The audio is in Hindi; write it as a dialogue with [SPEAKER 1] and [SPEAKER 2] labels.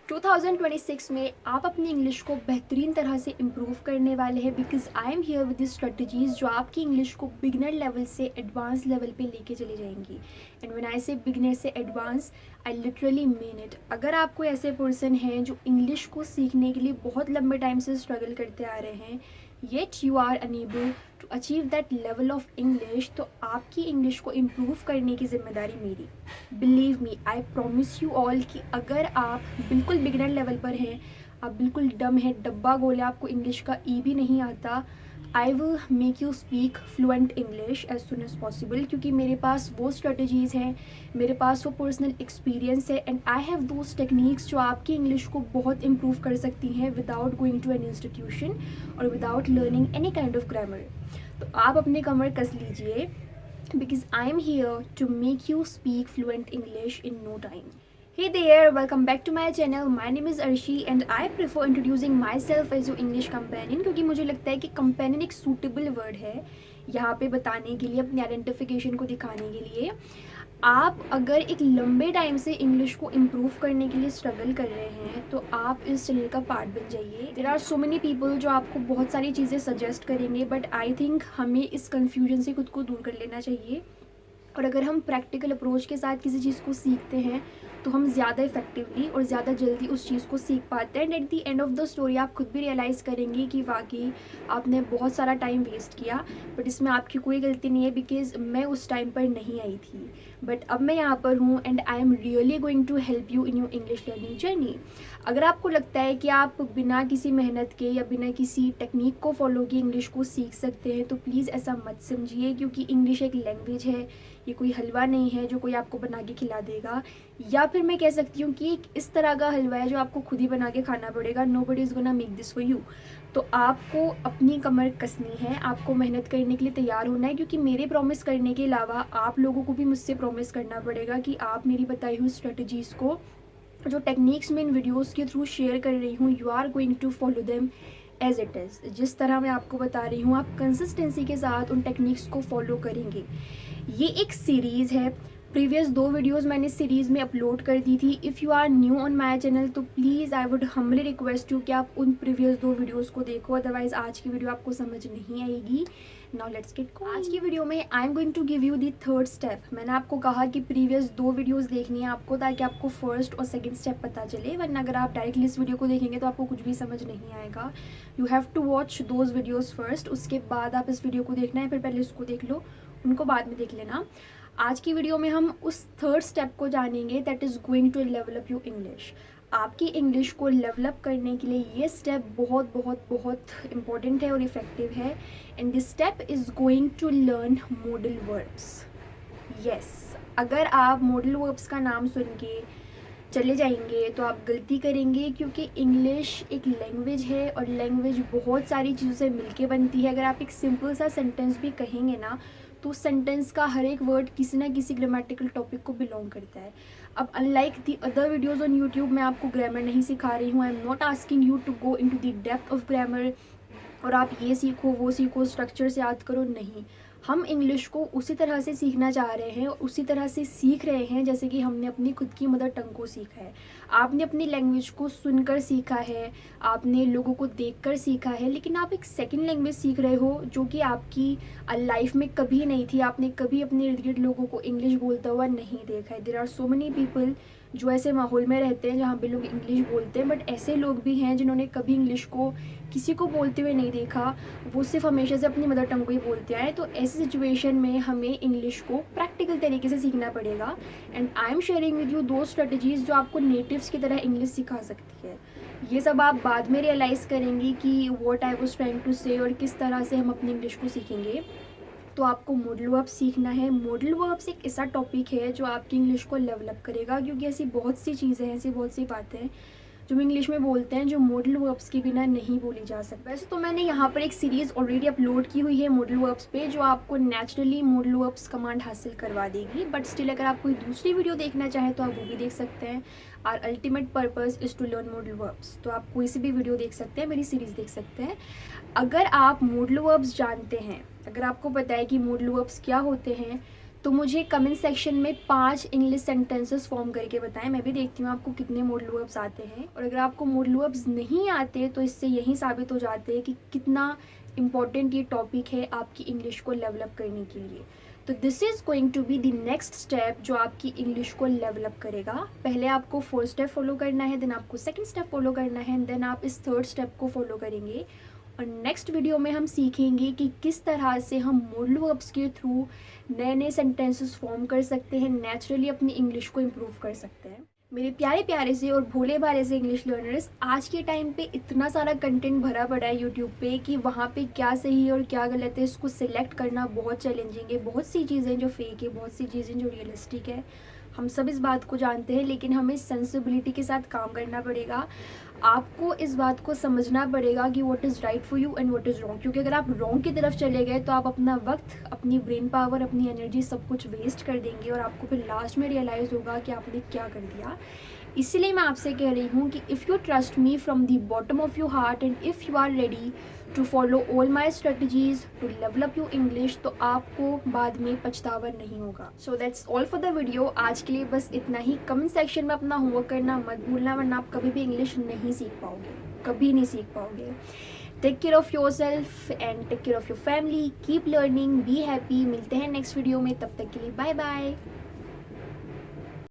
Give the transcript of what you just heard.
[SPEAKER 1] 2026 में आप अपनी इंग्लिश को बेहतरीन तरह से इम्प्रूव करने वाले हैं because I am here with this strategies जो आपकी इंग्लिश को बिगनर लेवल से एडवांस लेवल पे लेके चली जाएंगी। एंड व्हेन आई से बिगनर से advance, I literally mean it. अगर आप कोई ऐसे पर्सन हैं जो इंग्लिश को सीखने के लिए बहुत लंबे टाइम से स्ट्रगल करते आ रहे हैं, yet you are unable to achieve that level of English, तो आपकी इंग्लिश को इम्प्रूव करने की जिम्मेदारी मेरी। Believe me, I promise you all कि अगर आप बिल्कुल बिगिनर लेवल पर हैं, आप बिल्कुल डम है, डब्बा गोले, आपको इंग्लिश का ई भी नहीं आता, I will make you speak fluent English as soon as possible. क्योंकि मेरे पास वो स्ट्रेटजीज़ हैं, मेरे पास वो पर्सनल एक्सपीरियंस है and I have those techniques जो आपकी इंग्लिश को बहुत इम्प्रूव कर सकती हैं without going to an institution और without learning any kind of grammar. तो आप अपने कमर कस लीजिए because I'm here to make you speak fluent English in no time. Hey there, welcome back to my channel. My name is Arshi and I prefer introducing myself as your English companion क्योंकि मुझे लगता है कि companion एक suitable word है यहाँ पे बताने के लिए, अपनी आइडेंटिफिकेशन को दिखाने के लिए। आप अगर एक लंबे टाइम से इंग्लिश को इम्प्रूव करने के लिए स्ट्रगल कर रहे हैं तो आप इस चैनल का पार्ट बन जाइए। There are so many people जो आपको बहुत सारी चीज़ें सजेस्ट करेंगे, बट आई थिंक हमें इस कन्फ्यूजन से खुद को दूर कर लेना चाहिए। और अगर हम प्रैक्टिकल अप्रोच के साथ किसी चीज़ को सीखते हैं तो हम ज़्यादा इफेक्टिवली और ज़्यादा जल्दी उस चीज़ को सीख पाते हैं। And at the end of the story आप खुद भी रियलाइज़ करेंगे कि वाकई आपने बहुत सारा टाइम वेस्ट किया, बट इसमें आपकी कोई गलती नहीं है बिकॉज मैं उस टाइम पर नहीं आई थी, बट अब मैं यहाँ पर हूँ and I am really going to help you in your English learning journey. अगर आपको लगता है कि आप बिना किसी मेहनत के या बिना किसी टेक्निक को फॉलो किए इंग्लिश को सीख सकते हैं तो प्लीज़ ऐसा मत समझिए, क्योंकि इंग्लिश एक लैंग्वेज है, ये कोई हलवा नहीं है जो कोई आपको बना के खिला देगा। या फिर मैं कह सकती हूँ कि एक इस तरह का हलवा है जो आपको खुद ही बना के खाना पड़ेगा। Nobody is gonna make this for you. तो आपको अपनी कमर कसनी है, आपको मेहनत करने के लिए तैयार होना है, क्योंकि मेरे प्रॉमिस करने के अलावा आप लोगों को भी मुझसे प्रॉमिस करना पड़ेगा कि आप मेरी बताई हुई स्ट्रेटजीज़ को, जो टेक्निक्स मैं इन वीडियोज़ के थ्रू शेयर कर रही हूँ, you are going to follow them as it is. जिस तरह मैं आपको बता रही हूँ आप कंसिस्टेंसी के साथ उन टेक्निक्स को फॉलो करेंगे। ये एक सीरीज़ है, प्रीवियस 2 वीडियोस मैंने सीरीज़ में अपलोड कर दी थी। If you are new on my channel तो please I would humbly request you कि आप उन प्रीवियस 2 वीडियोस को देखो, अदरवाइज़ आज की वीडियो आपको समझ नहीं आएगी। Now let's get going. आज की वीडियो में I am going to give you the third step. मैंने आपको कहा कि प्रीवियस 2 वीडियोस देखनी है आपको ताकि आपको फर्स्ट और सेकंड स्टेप पता चले, वरना अगर आप डायरेक्टली इस वीडियो को देखेंगे तो आपको कुछ भी समझ नहीं आएगा। You have to watch those videos first, उसके बाद आप इस वीडियो को देखना है, फिर पहले उसको देख लो, उनको बाद में देख लेना। आज की वीडियो में हम उस थर्ड स्टेप को जानेंगे that is going to develop your English. आपकी इंग्लिश को डेवलप करने के लिए ये स्टेप बहुत बहुत बहुत इम्पॉर्टेंट है और इफ़ेक्टिव है। And this step is going to learn modal verbs. Yes, अगर आप मॉडल वर्ब्स का नाम सुन के चले जाएंगे तो आप गलती करेंगे, क्योंकि इंग्लिश एक लैंग्वेज है और लैंग्वेज बहुत सारी चीज़ों से मिलके बनती है। अगर आप एक सिंपल सा सेंटेंस भी कहेंगे ना तो सेंटेंस का हर एक वर्ड किसी ना किसी ग्रामेटिकल टॉपिक को बिलोंग करता है। अब unlike the other videos on YouTube मैं आपको ग्रामर नहीं सिखा रही हूँ। I am not asking you to go into the depth of grammar और आप ये सीखो वो सीखो, स्ट्रक्चर से याद करो, नहीं। हम इंग्लिश को उसी तरह से सीखना चाह रहे हैं और उसी तरह से सीख रहे हैं जैसे कि हमने अपनी खुद की मदर टंग को सीखा है। आपने अपनी लैंग्वेज को सुनकर सीखा है, आपने लोगों को देखकर सीखा है, लेकिन आप एक सेकंड लैंग्वेज सीख रहे हो जो कि आपकी लाइफ में कभी नहीं थी। आपने कभी अपने इर्द गिर्द लोगों को इंग्लिश बोलता हुआ नहीं देखा है। There are so many people जो ऐसे माहौल में रहते हैं जहाँ पे लोग इंग्लिश बोलते हैं, बट ऐसे लोग भी हैं जिन्होंने कभी इंग्लिश को किसी को बोलते हुए नहीं देखा, वो सिर्फ हमेशा से अपनी मदर टंग को ही बोलते आए। तो ऐसी सिचुएशन में हमें इंग्लिश को प्रैक्टिकल तरीके से सीखना पड़ेगा। And I am sharing with you दो स्ट्रेटजीज़ जो आपको नेटिव्स की तरह इंग्लिश सिखा सकती है। ये सब आप बाद में रियलाइज़ करेंगे कि what I was trying to say और किस तरह से हम अपनी इंग्लिश को सीखेंगे। तो आपको मॉडल वर्ब्स सीखना है। मॉडल वर्ब्स एक ऐसा टॉपिक है जो आपकी इंग्लिश को डेवलप करेगा, क्योंकि ऐसी बहुत सी चीज़ें हैं, ऐसी बहुत सी बातें हैं जो हम इंग्लिश में बोलते हैं जो मॉडल वर्ब्स के बिना नहीं बोली जा सकती। वैसे तो मैंने यहाँ पर एक सीरीज़ ऑलरेडी अपलोड की हुई है मॉडल वर्ब्स पे, जो आपको नेचुरली मॉडल वर्ब्स कमांड हासिल करवा देगी, बट स्टिल अगर आप कोई दूसरी वीडियो देखना चाहें तो आप वो भी देख सकते हैं। Our ultimate purpose is to learn modal verbs, तो आप कोई सी भी वीडियो देख सकते हैं, मेरी सीरीज़ देख सकते हैं। अगर आप मॉडल वर्ब्स जानते हैं, अगर आपको पता है कि मॉडल वर्ब्स क्या होते हैं, तो मुझे कमेंट सेक्शन में 5 इंग्लिश सेंटेंसेस फॉर्म करके बताएं। मैं भी देखती हूँ आपको कितने मोडल वर्ब्स आते हैं, और अगर आपको मोडल वर्ब्स नहीं आते तो इससे यही साबित हो जाते हैं कि कितना इम्पॉर्टेंट ये टॉपिक है आपकी इंग्लिश को डेवलप करने के लिए। तो this is going to be the next step जो आपकी इंग्लिश को डेवलप करेगा। पहले आपको 4 स्टेप फॉलो करना है, देन आपको सेकंड स्टेप फॉलो करना है, देन आप इस थर्ड स्टेप को फॉलो करेंगे। और नेक्स्ट वीडियो में हम सीखेंगे कि किस तरह से हम मोडल वर्ब्स के थ्रू नए नए सेंटेंसेस फॉर्म कर सकते हैं, नेचुरली अपनी इंग्लिश को इम्प्रूव कर सकते हैं। मेरे प्यारे प्यारे से और भोले भाले से इंग्लिश लर्नर्स, आज के टाइम पे इतना सारा कंटेंट भरा पड़ा है यूट्यूब पे कि वहाँ पे क्या सही है और क्या गलत है इसको सिलेक्ट करना बहुत चैलेंजिंग है। बहुत सी चीज़ें जो फेक है, बहुत सी चीज़ें जो रियलिस्टिक है, हम सब इस बात को जानते हैं, लेकिन हमें सेंसिबिलिटी के साथ काम करना पड़ेगा। आपको इस बात को समझना पड़ेगा कि what is right for you and what is wrong, क्योंकि अगर आप रॉन्ग की तरफ चले गए तो आप अपना वक्त, अपनी ब्रेन पावर, अपनी एनर्जी सब कुछ वेस्ट कर देंगे और आपको फिर लास्ट में रियलाइज़ होगा कि आपने क्या कर दिया। इसलिए मैं आपसे कह रही हूँ कि if you trust me from the bottom of your heart and if you are ready to follow all my strategies to develop your English, तो आपको बाद में पछतावा नहीं होगा। So that's all for the video. आज के लिए बस इतना ही। कमेंट सेक्शन में अपना होमवर्क करना मत भूलना, वरना आप कभी भी इंग्लिश नहीं सीख पाओगे, कभी नहीं सीख पाओगे। Take care of yourself and take care of your family. Keep learning, be happy. मिलते हैं नेक्स्ट वीडियो में, तब तक के लिए बाय बाय।